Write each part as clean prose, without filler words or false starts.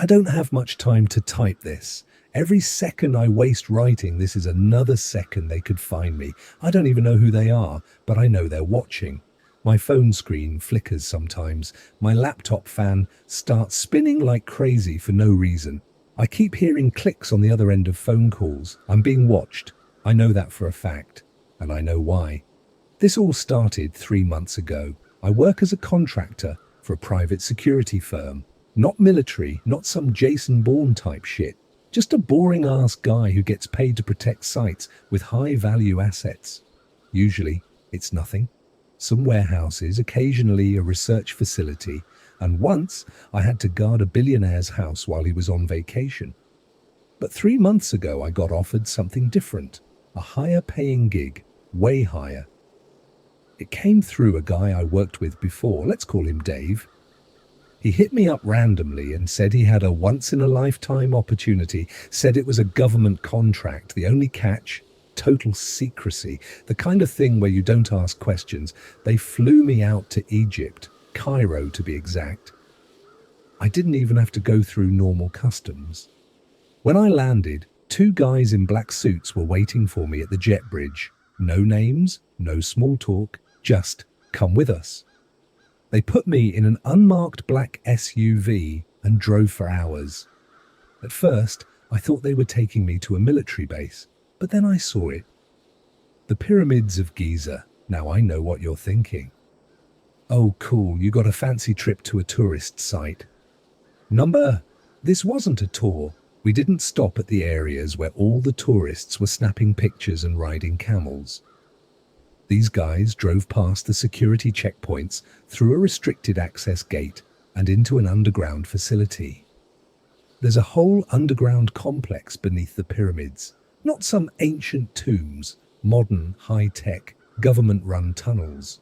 don't have much time to type this. Every second I waste writing this is another second they could find me. I don't even know who they are, but I know they're watching. My phone screen flickers sometimes. My laptop fan starts spinning like crazy for no reason. I keep hearing clicks on the other end of phone calls. I'm being watched. I know that for a fact, and I know why. This all started 3 months ago. I work as a contractor for a private security firm. Not military, not some Jason Bourne type shit. Just a boring-ass guy who gets paid to protect sites with high-value assets. Usually, it's nothing. Some warehouses, occasionally a research facility, and once I had to guard a billionaire's house while he was on vacation. But 3 months ago I got offered something different, a higher paying gig, way higher. It came through a guy I worked with before, let's call him Dave. He hit me up randomly and said he had a once-in-a-lifetime opportunity, said it was a government contract, the only catch, total secrecy, the kind of thing where you don't ask questions. They flew me out to Egypt, Cairo to be exact. I didn't even have to go through normal customs. When I landed, 2 guys in black suits were waiting for me at the jet bridge. No names, no small talk, just come with us. They put me in an unmarked black SUV and drove for hours. At first, I thought they were taking me to a military base, but then I saw it. The Pyramids of Giza. Now I know what you're thinking. Oh, cool, you got a fancy trip to a tourist site. Number, this wasn't a tour. We didn't stop at the areas where all the tourists were snapping pictures and riding camels. These guys drove past the security checkpoints, through a restricted access gate, and into an underground facility. There's a whole underground complex beneath the pyramids, not some ancient tombs, modern, high-tech, government-run tunnels.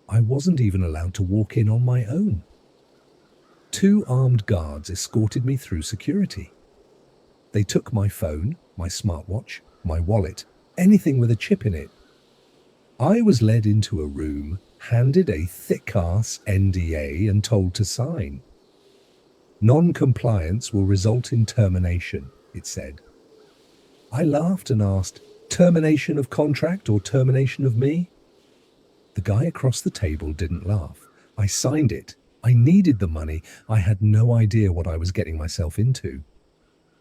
I wasn't even allowed to walk in on my own. 2 armed guards escorted me through security. They took my phone, my smartwatch, my wallet, anything with a chip in it. I was led into a room, handed a thick-ass NDA and told to sign. Non-compliance will result in termination, it said. I laughed and asked, termination of contract or termination of me? The guy across the table didn't laugh. I signed it. I needed the money. I had no idea what I was getting myself into.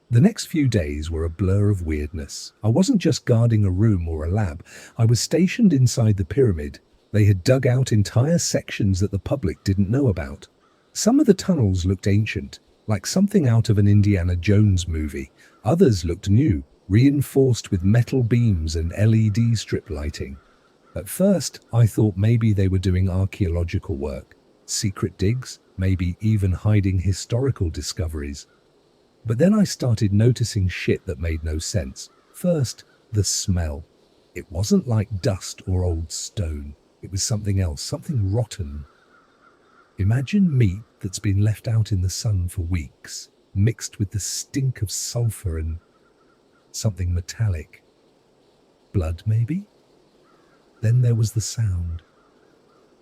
The next few days were a blur of weirdness. I wasn't just guarding a room or a lab. I was stationed inside the pyramid. They had dug out entire sections that the public didn't know about. Some of the tunnels looked ancient, like something out of an Indiana Jones movie. Others looked new, reinforced with metal beams and LED strip lighting. At first, I thought maybe they were doing archaeological work, secret digs, maybe even hiding historical discoveries. But then I started noticing shit that made no sense. First, the smell. It wasn't like dust or old stone. It was something else, something rotten. Imagine meat that's been left out in the sun for weeks, mixed with the stink of sulfur and something metallic. Blood, maybe? Then there was the sound.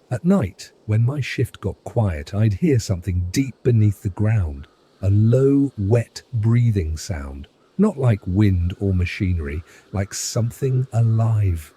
At night, when my shift got quiet, I'd hear something deep beneath the ground. A low, wet breathing sound, not like wind or machinery, like something alive.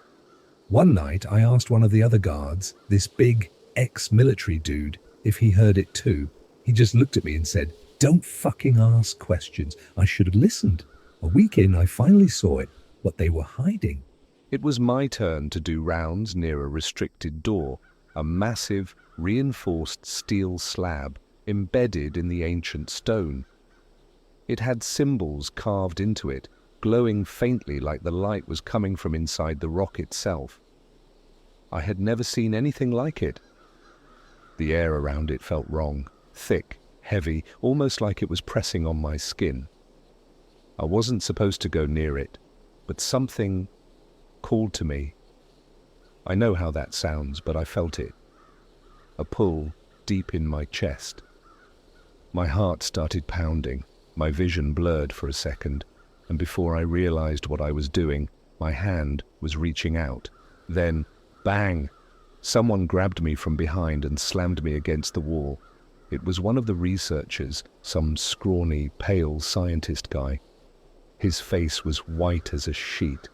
One night I asked one of the other guards, this big ex-military dude, if he heard it too. He just looked at me and said, "Don't fucking ask questions." I should have listened. A week in, I finally saw it, what they were hiding. It was my turn to do rounds near a restricted door, a massive, reinforced steel slab embedded in the ancient stone. It had symbols carved into it, glowing faintly like the light was coming from inside the rock itself. I had never seen anything like it. The air around it felt wrong, thick, heavy, almost like it was pressing on my skin. I wasn't supposed to go near it, but something called to me. I know how that sounds, but I felt it. A pull deep in my chest. My heart started pounding, my vision blurred for a second, and before I realized what I was doing, my hand was reaching out. Then, bang! Someone grabbed me from behind and slammed me against the wall. It was one of the researchers, some scrawny, pale scientist guy. His face was white as a sheet.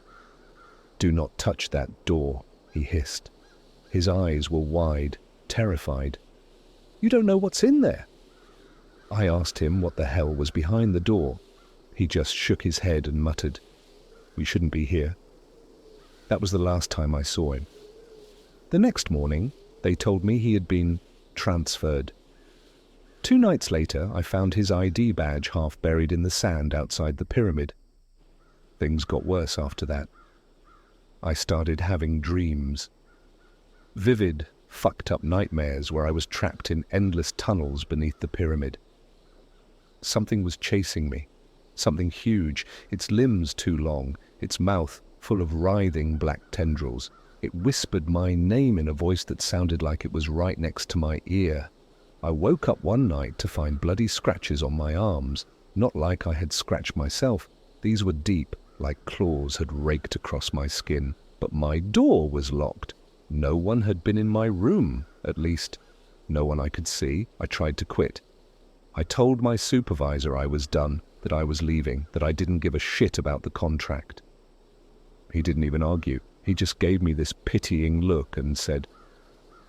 "Do not touch that door," he hissed. His eyes were wide, terrified. "You don't know what's in there." I asked him what the hell was behind the door. He just shook his head and muttered, "We shouldn't be here." That was the last time I saw him. The next morning, they told me he had been transferred. 2 nights later, I found his ID badge half buried in the sand outside the pyramid. Things got worse after that. I started having dreams. Vivid, fucked up nightmares where I was trapped in endless tunnels beneath the pyramid. Something was chasing me. Something huge, its limbs too long, its mouth full of writhing black tendrils. It whispered my name in a voice that sounded like it was right next to my ear. I woke up one night to find bloody scratches on my arms, not like I had scratched myself. These were deep, like claws had raked across my skin. But my door was locked. No one had been in my room, at least. No one I could see. I tried to quit. I told my supervisor I was done, that I was leaving, that I didn't give a shit about the contract. He didn't even argue. He just gave me this pitying look and said,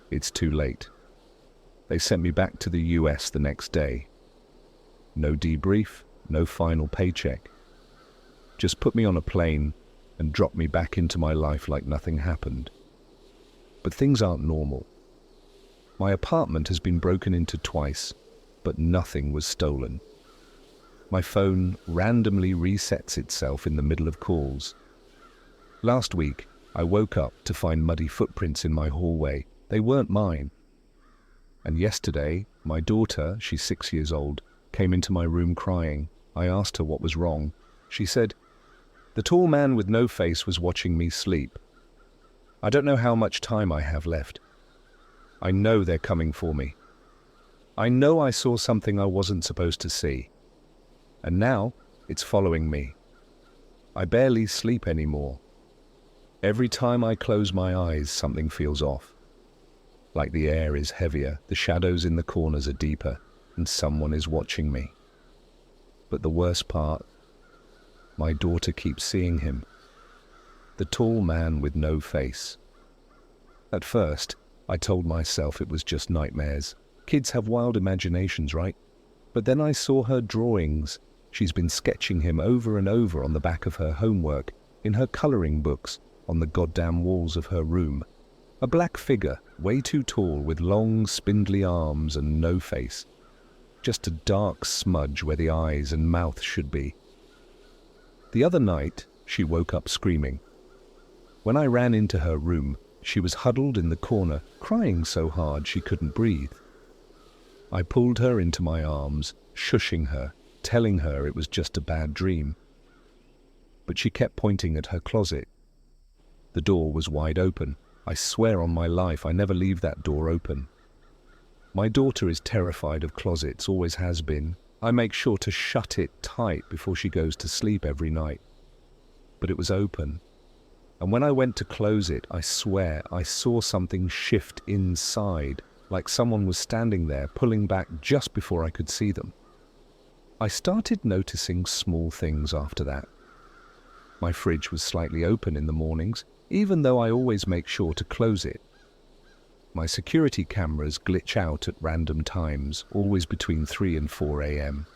"It's too late." They sent me back to the US the next day. No debrief, no final paycheck. Just put me on a plane and dropped me back into my life like nothing happened. But things aren't normal. My apartment has been broken into twice, but nothing was stolen. My phone randomly resets itself in the middle of calls. Last week, I woke up to find muddy footprints in my hallway. They weren't mine. And yesterday, my daughter, she's 6 years old, came into my room crying. I asked her what was wrong. She said, "The tall man with no face was watching me sleep. I don't know how much time I have left. I know they're coming for me. I know I saw something I wasn't supposed to see. And now, it's following me. I barely sleep anymore. Every time I close my eyes, something feels off. Like the air is heavier, the shadows in the corners are deeper, and someone is watching me. But the worst part, my daughter keeps seeing him. The tall man with no face. At first, I told myself it was just nightmares. Kids have wild imaginations, right? But then I saw her drawings. She's been sketching him over and over on the back of her homework, in her coloring books, on the goddamn walls of her room. A black figure, way too tall, with long, spindly arms and no face. Just a dark smudge where the eyes and mouth should be. The other night, she woke up screaming. When I ran into her room, she was huddled in the corner, crying so hard she couldn't breathe. I pulled her into my arms, shushing her, telling her it was just a bad dream. But she kept pointing at her closet. The door was wide open. I swear on my life I never leave that door open. My daughter is terrified of closets, always has been. I make sure to shut it tight before she goes to sleep every night. But it was open. And when I went to close it, I swear I saw something shift inside, like someone was standing there pulling back just before I could see them. I started noticing small things after that. My fridge was slightly open in the mornings, even though I always make sure to close it. My security cameras glitch out at random times, always between 3 and 4 a.m.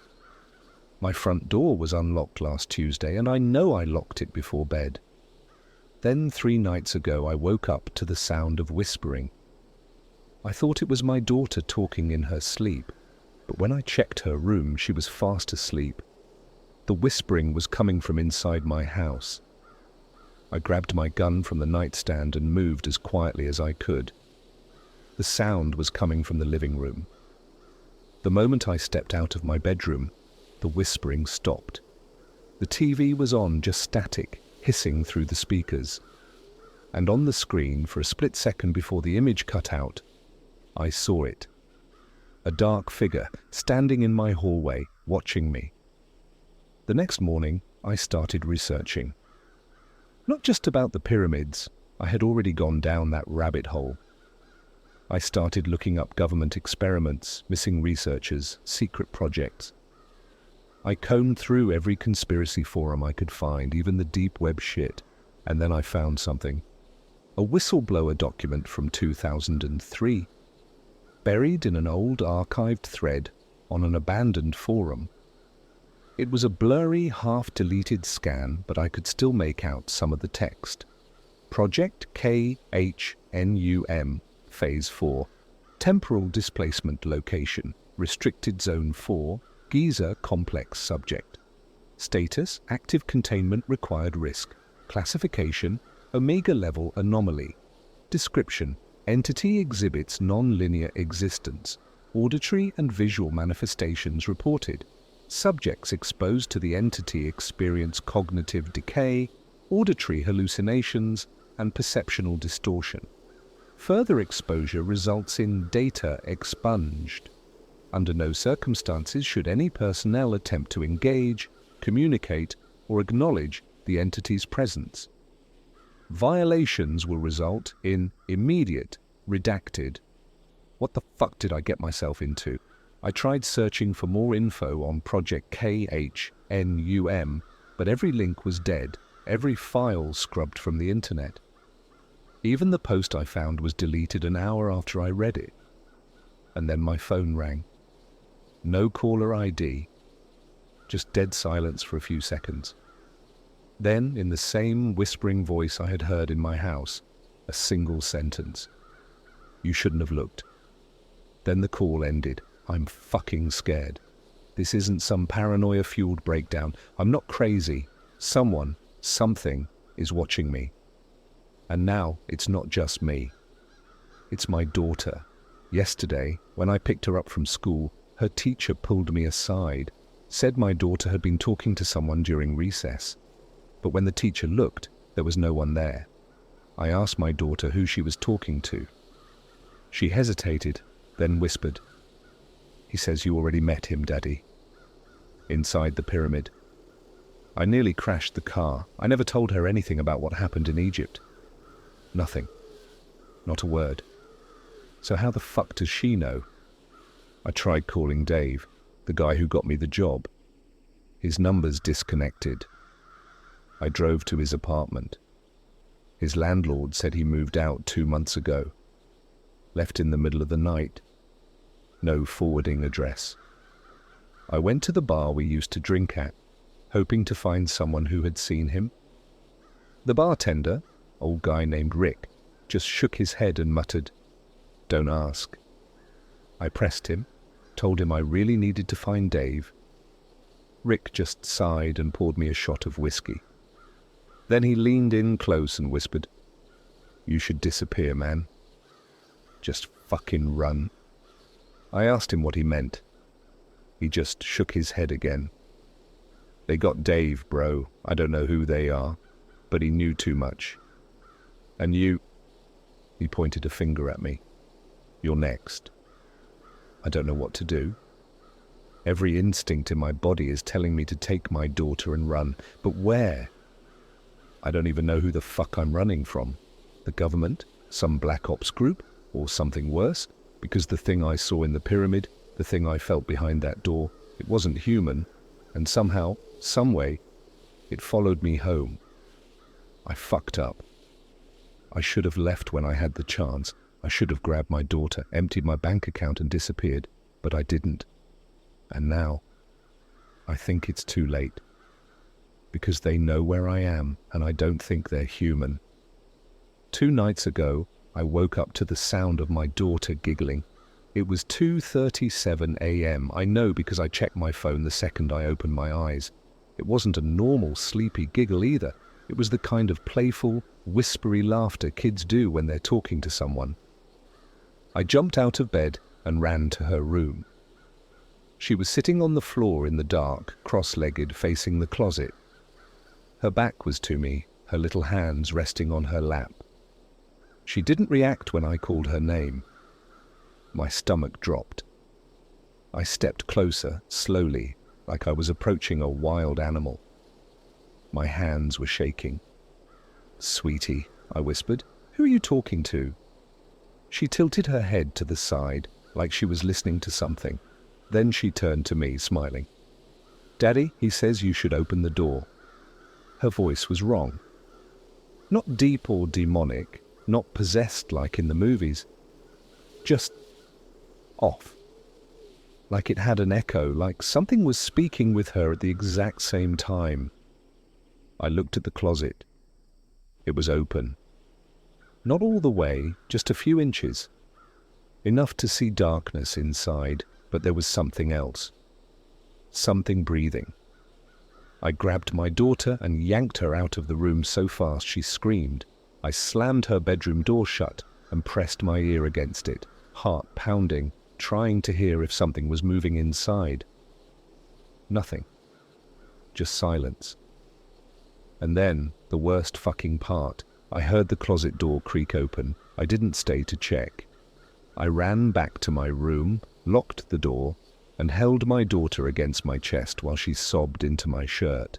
My front door was unlocked last Tuesday, and I know I locked it before bed. Then 3 nights ago I woke up to the sound of whispering. I thought it was my daughter talking in her sleep, but when I checked her room, she was fast asleep. The whispering was coming from inside my house. I grabbed my gun from the nightstand and moved as quietly as I could. The sound was coming from the living room. The moment I stepped out of my bedroom, the whispering stopped. The TV was on, just static, hissing through the speakers. And on the screen, for a split second before the image cut out, I saw it. A dark figure standing in my hallway, watching me. The next morning, I started researching. Not just about the pyramids. I had already gone down that rabbit hole. I started looking up government experiments, missing researchers, secret projects. I combed through every conspiracy forum I could find, even the deep web shit, and then I found something. A whistleblower document from 2003, buried in an old archived thread on an abandoned forum. It was a blurry, half-deleted scan, but I could still make out some of the text. Project KHNUM, Phase 4, Temporal Displacement Location, Restricted Zone 4, Giza Complex Subject. Status, Active Containment Required Risk. Classification, Omega Level Anomaly. Description, Entity exhibits non-linear existence. Auditory and visual manifestations reported. Subjects exposed to the entity experience cognitive decay, auditory hallucinations, and perceptual distortion. Further exposure results in data expunged. Under no circumstances should any personnel attempt to engage, communicate, or acknowledge the entity's presence. Violations will result in immediate, redacted. What the fuck did I get myself into? I tried searching for more info on Project KHNUM, but every link was dead, every file scrubbed from the internet. Even the post I found was deleted an hour after I read it. And then my phone rang. No caller ID. Just dead silence for a few seconds. Then, in the same whispering voice I had heard in my house, a single sentence. You shouldn't have looked. Then the call ended. I'm fucking scared. This isn't some paranoia-fueled breakdown. I'm not crazy. Someone, something, is watching me. And now, it's not just me. It's my daughter. Yesterday, when I picked her up from school, her teacher pulled me aside, said my daughter had been talking to someone during recess. But when the teacher looked, there was no one there. I asked my daughter who she was talking to. She hesitated, then whispered, "He says you already met him, Daddy." Inside the pyramid. I nearly crashed the car. I never told her anything about what happened in Egypt. Nothing. Not a word. So how the fuck does she know? I tried calling Dave, the guy who got me the job. His number's disconnected. I drove to his apartment. His landlord said he moved out 2 months ago. Left in the middle of the night. No forwarding address. I went to the bar we used to drink at, hoping to find someone who had seen him. The bartender, old guy named Rick, just shook his head and muttered, "Don't ask." I pressed him, told him I really needed to find Dave. Rick just sighed and poured me a shot of whiskey. Then he leaned in close and whispered, "You should disappear, man. Just fucking run." I asked him what he meant. He just shook his head again. "They got Dave, bro. I don't know who they are, but he knew too much. And you," he pointed a finger at me, "you're next." I don't know what to do. Every instinct in my body is telling me to take my daughter and run, but where? I don't even know who the fuck I'm running from. The government? Some black ops group? Or something worse? Because the thing I saw in the pyramid, the thing I felt behind that door, it wasn't human, and somehow, someway, it followed me home. I fucked up. I should have left when I had the chance. I should have grabbed my daughter, emptied my bank account and disappeared, but I didn't. And now, I think it's too late. Because they know where I am, and I don't think they're human. 2 nights ago, I woke up to the sound of my daughter giggling. It was 2:37 a.m. I know because I checked my phone the second I opened my eyes. It wasn't a normal sleepy giggle either. It was the kind of playful, whispery laughter kids do when they're talking to someone. I jumped out of bed and ran to her room. She was sitting on the floor in the dark, cross-legged, facing the closet. Her back was to me, her little hands resting on her lap. She didn't react when I called her name. My stomach dropped. I stepped closer, slowly, like I was approaching a wild animal. My hands were shaking. "Sweetie," I whispered, "who are you talking to?" She tilted her head to the side, like she was listening to something. Then she turned to me, smiling. "Daddy, he says you should open the door." Her voice was wrong. Not deep or demonic, not possessed like in the movies. Just off. Like it had an echo, like something was speaking with her at the exact same time. I looked at the closet. It was open. Not all the way, just a few inches. Enough to see darkness inside, but there was something else. Something breathing. I grabbed my daughter and yanked her out of the room so fast she screamed. I slammed her bedroom door shut and pressed my ear against it, heart pounding, trying to hear if something was moving inside. Nothing. Just silence. And then, the worst fucking part, I heard the closet door creak open. I didn't stay to check. I ran back to my room, locked the door, and held my daughter against my chest while she sobbed into my shirt.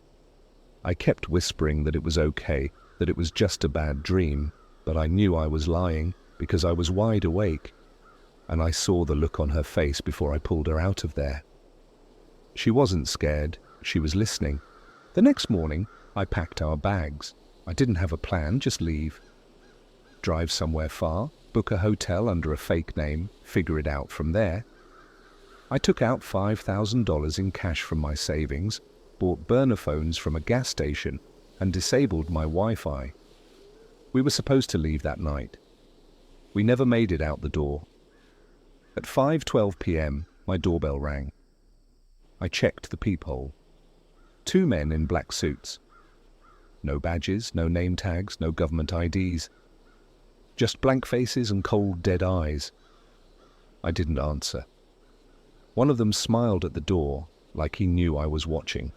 I kept whispering that it was okay, that it was just a bad dream, but I knew I was lying because I was wide awake, and I saw the look on her face before I pulled her out of there. She wasn't scared, she was listening. The next morning, I packed our bags. I didn't have a plan, just leave. Drive somewhere far, book a hotel under a fake name, figure it out from there. I took out $5,000 in cash from my savings, bought burner phones from a gas station, and disabled my Wi-Fi. We were supposed to leave that night. We never made it out the door. At 5:12 p.m., my doorbell rang. I checked the peephole. 2 men in black suits. No badges, no name tags, no government IDs. Just blank faces and cold, dead eyes. I didn't answer. One of them smiled at the door, like he knew I was watching.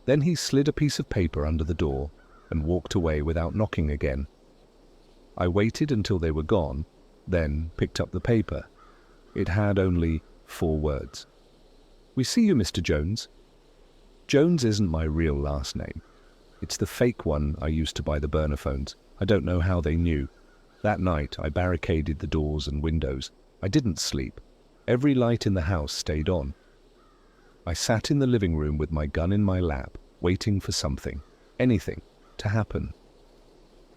Then he slid a piece of paper under the door and walked away without knocking again. I waited until they were gone, then picked up the paper. It had only 4 words. "We see you, Mr. Jones." Jones isn't my real last name. It's the fake one I used to buy the burner phones. I don't know how they knew. That night, I barricaded the doors and windows. I didn't sleep. Every light in the house stayed on. I sat in the living room with my gun in my lap, waiting for something, anything, to happen.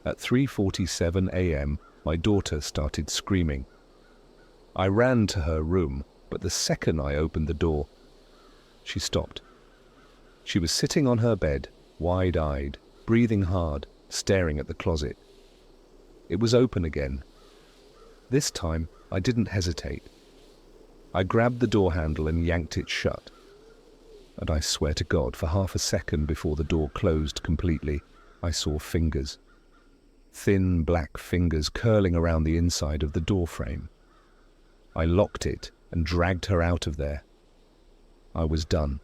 At 3:47 a.m., my daughter started screaming. I ran to her room, but the second I opened the door, she stopped. She was sitting on her bed, wide-eyed, breathing hard, staring at the closet. It was open again. This time, I didn't hesitate. I grabbed the door handle and yanked it shut. And I swear to God, for half a second before the door closed completely, I saw fingers. Thin black fingers curling around the inside of the door frame. I locked it and dragged her out of there. I was done.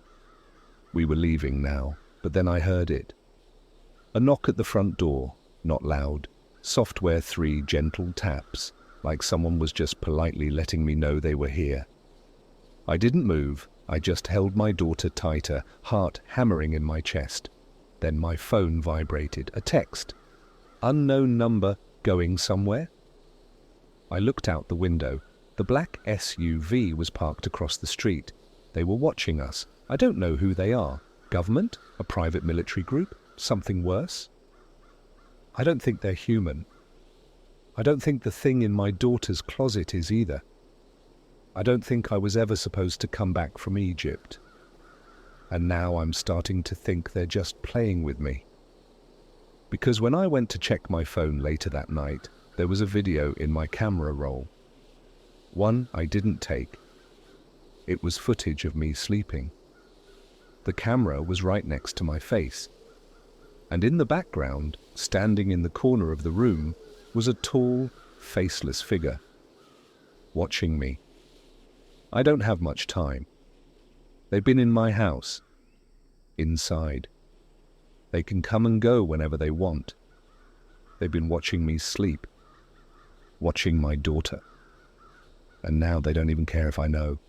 We were leaving now, but then I heard it. A knock at the front door, not loud. Software 3 gentle taps, like someone was just politely letting me know they were here. I didn't move, I just held my daughter tighter, heart hammering in my chest. Then my phone vibrated, a text. Unknown number, going somewhere? I looked out the window. The black SUV was parked across the street. They were watching us. I don't know who they are. Government? A private military group? Something worse? I don't think they're human. I don't think the thing in my daughter's closet is either. I don't think I was ever supposed to come back from Egypt. And now I'm starting to think they're just playing with me. Because when I went to check my phone later that night, there was a video in my camera roll. One I didn't take. It was footage of me sleeping. The camera was right next to my face. And in the background, standing in the corner of the room, was a tall, faceless figure, watching me. I don't have much time. They've been in my house, inside. They can come and go whenever they want. They've been watching me sleep, watching my daughter. And now they don't even care if I know.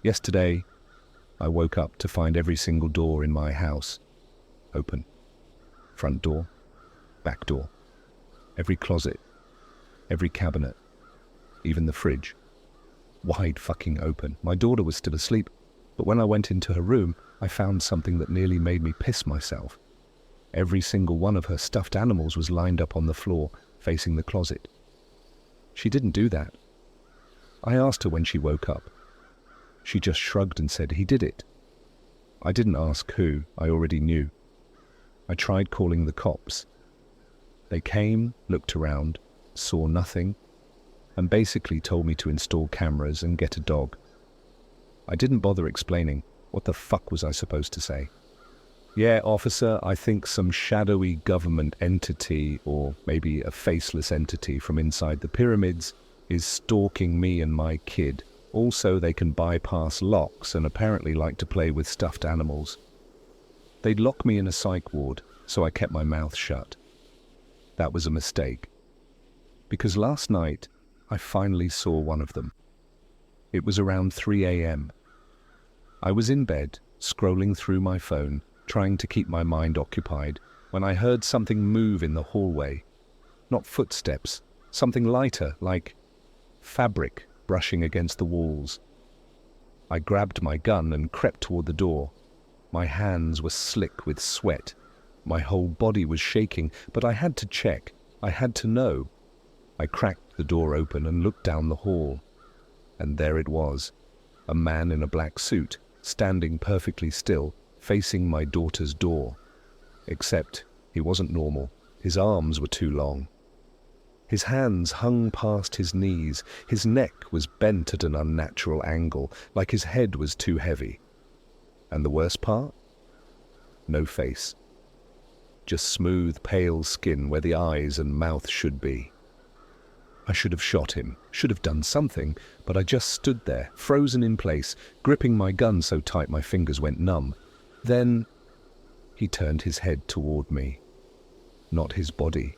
Yesterday, I woke up to find every single door in my house open. Front door, back door, every closet, every cabinet, even the fridge. Wide fucking open. My daughter was still asleep, but when I went into her room, I found something that nearly made me piss myself. Every single one of her stuffed animals was lined up on the floor, facing the closet. She didn't do that. I asked her when she woke up. She just shrugged and said he did it. I didn't ask who, I already knew. I tried calling the cops. They came, looked around, saw nothing, and basically told me to install cameras and get a dog. I didn't bother explaining. What the fuck was I supposed to say? Yeah, officer, I think some shadowy government entity, or maybe a faceless entity from inside the pyramids, is stalking me and my kid. Also, they can bypass locks and apparently like to play with stuffed animals. They'd lock me in a psych ward, so I kept my mouth shut. That was a mistake. Because last night, I finally saw one of them. It was around 3 a.m. I was in bed, scrolling through my phone, trying to keep my mind occupied, when I heard something move in the hallway. Not footsteps, something lighter, like fabric brushing against the walls. I grabbed my gun and crept toward the door. My hands were slick with sweat. My whole body was shaking, but I had to check. I had to know. I cracked the door open and looked down the hall. And there it was, a man in a black suit, standing perfectly still, facing my daughter's door. Except he wasn't normal. His arms were too long. His hands hung past his knees. His neck was bent at an unnatural angle, like his head was too heavy. And the worst part? No face. Just smooth, pale skin where the eyes and mouth should be. I should have shot him, should have done something, but I just stood there, frozen in place, gripping my gun so tight my fingers went numb. Then he turned his head toward me. Not his body,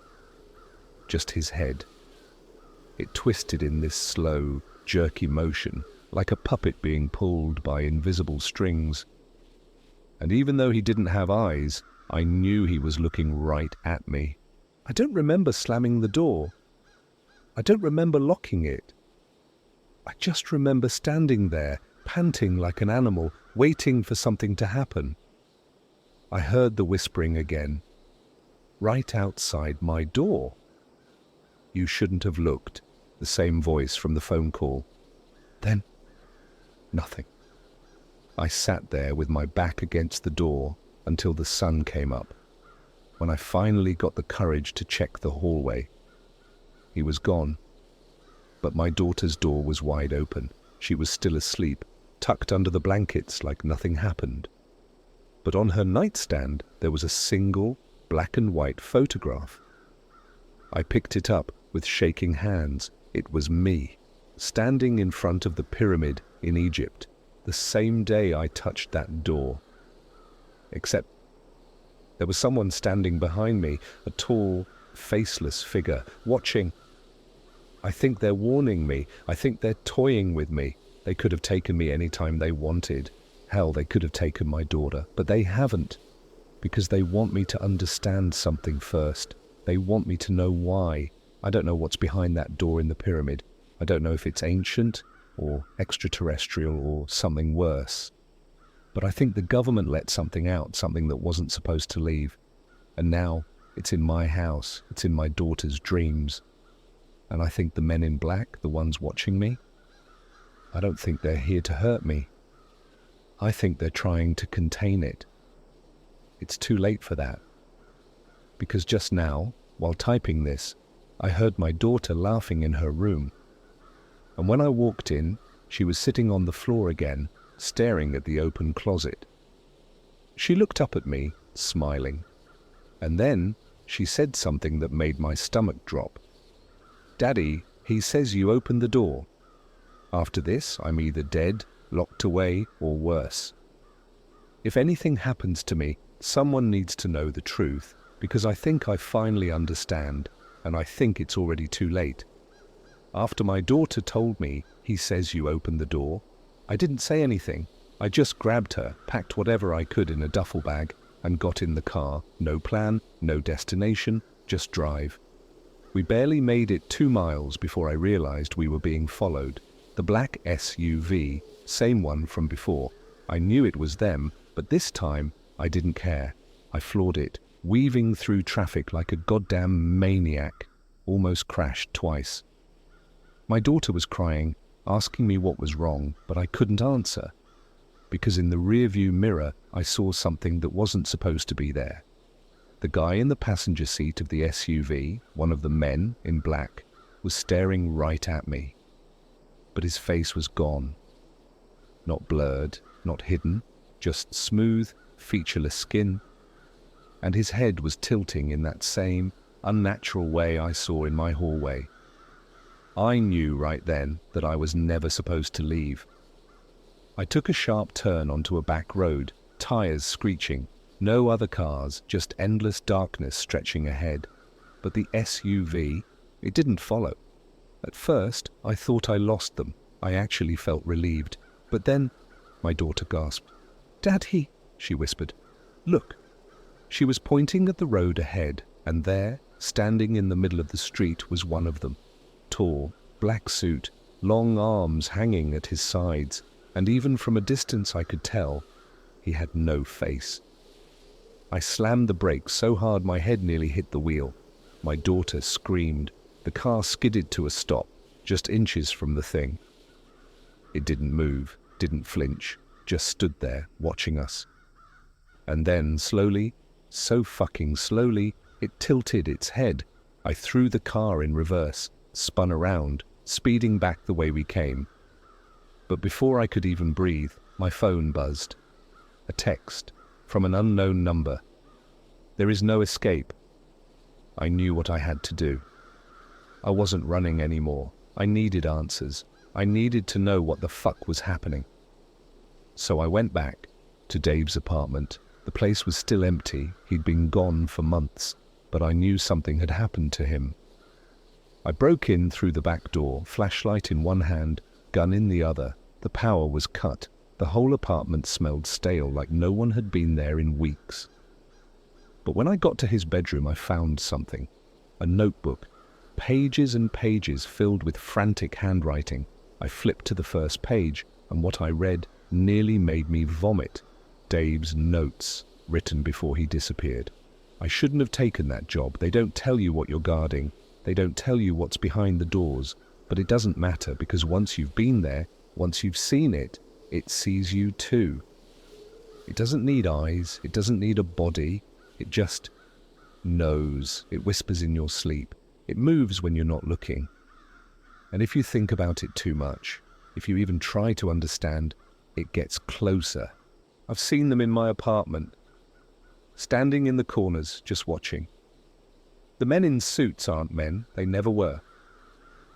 just his head. It twisted in this slow, jerky motion, like a puppet being pulled by invisible strings. And even though he didn't have eyes, I knew he was looking right at me. I don't remember slamming the door. I don't remember locking it. I just remember standing there, panting like an animal, waiting for something to happen. I heard the whispering again, right outside my door. You shouldn't have looked, the same voice from the phone call. Then, nothing. I sat there with my back against the door until the sun came up, when I finally got the courage to check the hallway. He was gone, but my daughter's door was wide open. She was still asleep, tucked under the blankets like nothing happened. But on her nightstand, there was a single black and white photograph. I picked it up with shaking hands. It was me, standing in front of the pyramid in Egypt, the same day I touched that door. Except there was someone standing behind me, a tall, faceless figure, watching. I think they're warning me. I think they're toying with me. They could have taken me any time they wanted. Hell, they could have taken my daughter, but they haven't, because they want me to understand something first. They want me to know why. I don't know what's behind that door in the pyramid. I don't know if it's ancient or extraterrestrial or something worse. But I think the government let something out, something that wasn't supposed to leave. And now it's in my house. It's in my daughter's dreams. And I think the men in black, the ones watching me, I don't think they're here to hurt me. I think they're trying to contain it. It's too late for that. Because just now, while typing this, I heard my daughter laughing in her room. And when I walked in, she was sitting on the floor again, staring at the open closet. She looked up at me, smiling. And then she said something that made my stomach drop. Daddy, he says you opened the door. After this, I'm either dead, locked away, or worse. If anything happens to me, someone needs to know the truth, because I think I finally understand, and I think it's already too late. After my daughter told me, he says you opened the door, I didn't say anything. I just grabbed her, packed whatever I could in a duffel bag, and got in the car. No plan, no destination, just drive. We barely made it 2 miles before I realized we were being followed. The black SUV, same one from before. I knew it was them, but this time I didn't care. I floored it, weaving through traffic like a goddamn maniac. Almost crashed twice. My daughter was crying, asking me what was wrong, but I couldn't answer, because in the rearview mirror I saw something that wasn't supposed to be there. The guy in the passenger seat of the SUV, one of the men in black, was staring right at me. But his face was gone. Not blurred, not hidden, just smooth, featureless skin. And his head was tilting in that same unnatural way I saw in my hallway. I knew right then that I was never supposed to leave. I took a sharp turn onto a back road, tires screeching, no other cars, just endless darkness stretching ahead. But the SUV, it didn't follow. At first, I thought I lost them. I actually felt relieved. But then, my daughter gasped. "Daddy," she whispered. "Look." She was pointing at the road ahead, and there, standing in the middle of the street, was one of them. Tall, black suit, long arms hanging at his sides, and even from a distance I could tell he had no face. I slammed the brakes so hard my head nearly hit the wheel. My daughter screamed. The car skidded to a stop, just inches from the thing. It didn't move, didn't flinch, just stood there, watching us. And then, slowly, so fucking slowly, it tilted its head. I threw the car in reverse, spun around, speeding back the way we came. But before I could even breathe, my phone buzzed. A text from an unknown number. There is no escape. I knew what I had to do. I wasn't running anymore. I needed answers. I needed to know what the fuck was happening. So I went back to Dave's apartment. The place was still empty. He'd been gone for months, but I knew something had happened to him. I broke in through the back door, flashlight in one hand, gun in the other. The power was cut. The whole apartment smelled stale, like no one had been there in weeks. But when I got to his bedroom, I found something. A notebook. Pages and pages filled with frantic handwriting. I flipped to the first page, and what I read nearly made me vomit. Dave's notes, written before he disappeared. I shouldn't have taken that job. They don't tell you what you're guarding. They don't tell you what's behind the doors. But it doesn't matter, because once you've been there, once you've seen it, it sees you too. It doesn't need eyes, it doesn't need a body, it just knows. It whispers in your sleep. It moves when you're not looking. And if you think about it too much, if you even try to understand, it gets closer. I've seen them in my apartment, standing in the corners, just watching. The men in suits aren't men, they never were.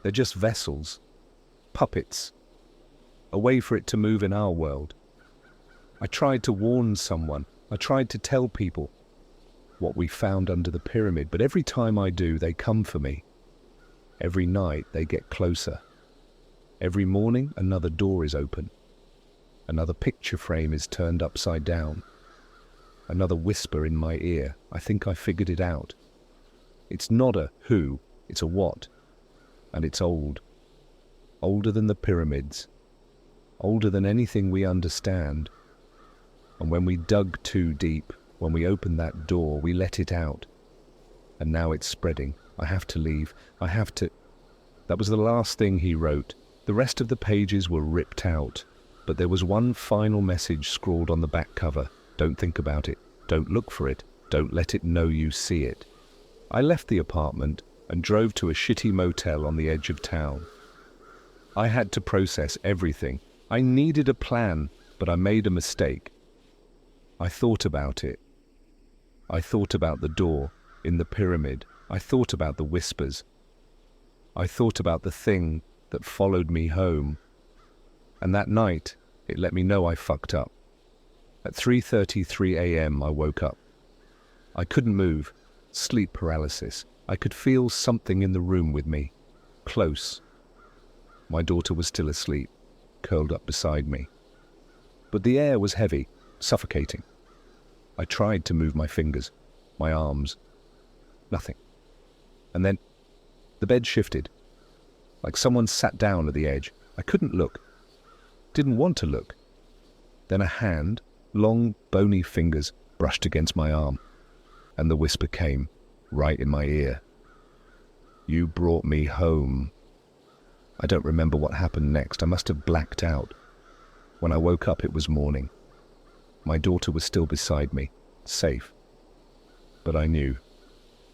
They're just vessels, puppets, a way for it to move in our world. I tried to warn someone. I tried to tell people what we found under the pyramid, but every time I do, they come for me. Every night, they get closer. Every morning, another door is open. Another picture frame is turned upside down. Another whisper in my ear. I think I figured it out. It's not a who, it's a what. And it's old. Older than the pyramids. Older than anything we understand. And when we dug too deep, when we opened that door, we let it out. And now it's spreading. I have to leave. I have to... That was the last thing he wrote. The rest of the pages were ripped out. But there was one final message scrawled on the back cover. Don't think about it. Don't look for it. Don't let it know you see it. I left the apartment and drove to a shitty motel on the edge of town. I had to process everything. I needed a plan, but I made a mistake. I thought about it. I thought about the door in the pyramid. I thought about the whispers. I thought about the thing that followed me home. And that night, it let me know I fucked up. At 3:33 a.m. I woke up. I couldn't move. Sleep paralysis. I could feel something in the room with me. Close. My daughter was still asleep, curled up beside me. But the air was heavy, suffocating. I tried to move my fingers, my arms. Nothing. And then The bed shifted, like someone sat down at the edge. I couldn't look. Didn't want to look. Then a hand, long, bony fingers, brushed against my arm, and the whisper came, right in my ear. "You brought me home." I don't remember what happened next. I must have blacked out. When I woke up, it was morning. My daughter was still beside me, safe. But I knew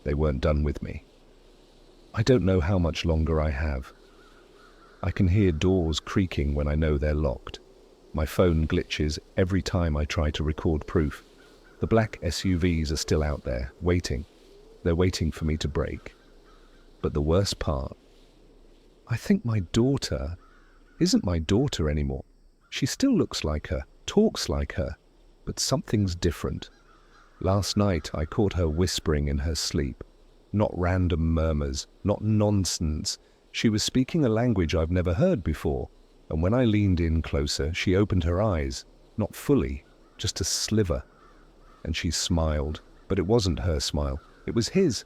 they weren't done with me. I don't know how much longer I have. I can hear doors creaking when I know they're locked. My phone glitches every time I try to record proof. The black SUVs are still out there, waiting. They're waiting for me to break. But the worst part, I think my daughter isn't my daughter anymore. She still looks like her, talks like her, but something's different. Last night I caught her whispering in her sleep. Not random murmurs, not nonsense. She was speaking a language I've never heard before, and when I leaned in closer, she opened her eyes, not fully, just a sliver. And she smiled, but it wasn't her smile, it was his.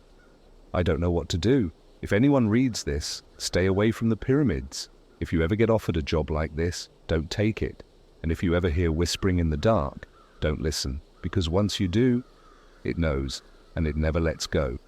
I don't know what to do. If anyone reads this, stay away from the pyramids. If you ever get offered a job like this, don't take it. And if you ever hear whispering in the dark, don't listen, because once you do, it knows, and it never lets go.